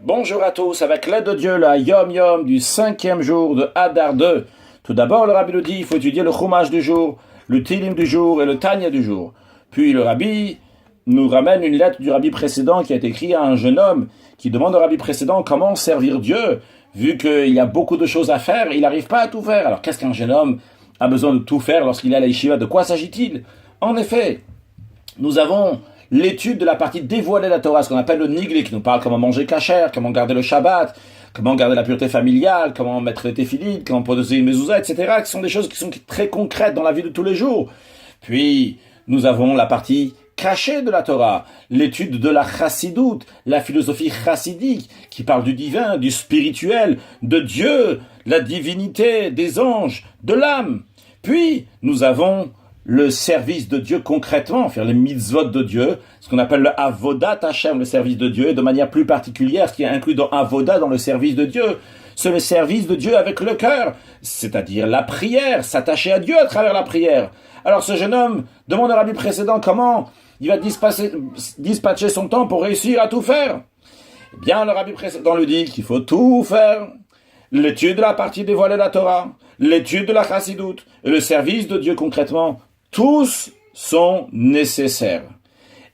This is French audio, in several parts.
Bonjour à tous, avec l'aide de Dieu, la Yom Yom du 5e jour de Hadar 2. Tout d'abord, le Rabbi nous dit, il faut étudier le Chumash du jour, le Tilim du jour et le Tanya du jour. Puis le Rabbi nous ramène une lettre du Rabbi précédent qui a été écrite à un jeune homme qui demande au Rabbi précédent comment servir Dieu, vu qu'il y a beaucoup de choses à faire, il n'arrive pas à tout faire. Alors qu'est-ce qu'un jeune homme a besoin de tout faire lorsqu'il est à la yeshiva? De quoi s'agit-il? En effet, nous avons l'étude de la partie dévoilée de la Torah, ce qu'on appelle le Nigli, qui nous parle comment manger kasher, comment garder le Shabbat, comment garder la pureté familiale, comment mettre les téphilites, comment poser une mezouza, etc., qui sont des choses qui sont très concrètes dans la vie de tous les jours. Puis, nous avons la partie cachée de la Torah, l'étude de la chassidoute, la philosophie chassidique, qui parle du divin, du spirituel, de Dieu, la divinité, des anges, de l'âme. Puis, nous avons le service de Dieu concrètement, faire les mitzvot de Dieu, ce qu'on appelle le avodat Hashem, le service de Dieu, et de manière plus particulière, ce qui est inclus dans avodat, dans le service de Dieu, c'est le service de Dieu avec le cœur, c'est-à-dire la prière, s'attacher à Dieu à travers la prière. Alors ce jeune homme demande au rabbi précédent comment il va dispatcher son temps pour réussir à tout faire. Eh bien, le rabbi précédent lui dit qu'il faut tout faire. L'étude de la partie dévoilée de la Torah, l'étude de la chassidoute, et le service de Dieu concrètement, tous sont nécessaires.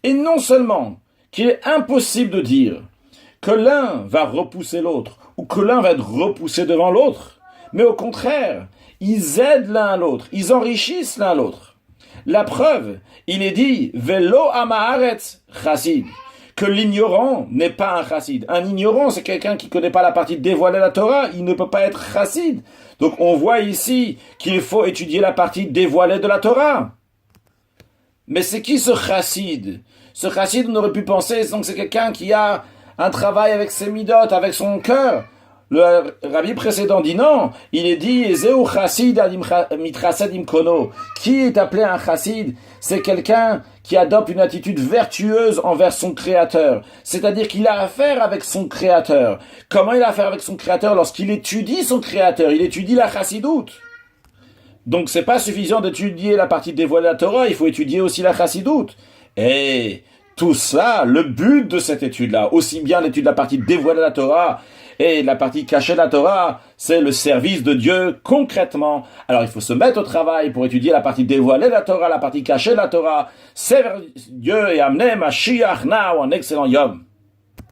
Et non seulement qu'il est impossible de dire que l'un va repousser l'autre, ou que l'un va être repoussé devant l'autre, mais au contraire, ils aident l'un à l'autre, ils enrichissent l'un à l'autre. La preuve, il est dit, Velo amaharetz chassid, que l'ignorant n'est pas un chassid. Un ignorant, c'est quelqu'un qui ne connaît pas la partie dévoilée de la Torah, il ne peut pas être chassid. Donc on voit ici qu'il faut étudier la partie dévoilée de la Torah. Mais c'est qui ce chassid? Ce chassid, on aurait pu penser, donc c'est quelqu'un qui a un travail avec ses midot, avec son cœur. Le rabbi précédent dit non, il est dit Ezeu chassid mitrased imkono. Qui est appelé un chassid? C'est quelqu'un qui adopte une attitude vertueuse envers son créateur. C'est-à-dire qu'il a affaire avec son créateur. Comment il a affaire avec son créateur? Lorsqu'il étudie son créateur, il étudie la chassidoute. Donc c'est pas suffisant d'étudier la partie dévoilée de la Torah, il faut étudier aussi la chassidoute. Et tout ça, le but de cette étude-là, aussi bien l'étude de la partie dévoilée de la Torah et la partie cachée de la Torah, c'est le service de Dieu concrètement. Alors il faut se mettre au travail pour étudier la partie dévoilée de la Torah, la partie cachée de la Torah, servir Dieu et amener Mashiach now, un excellent Yom.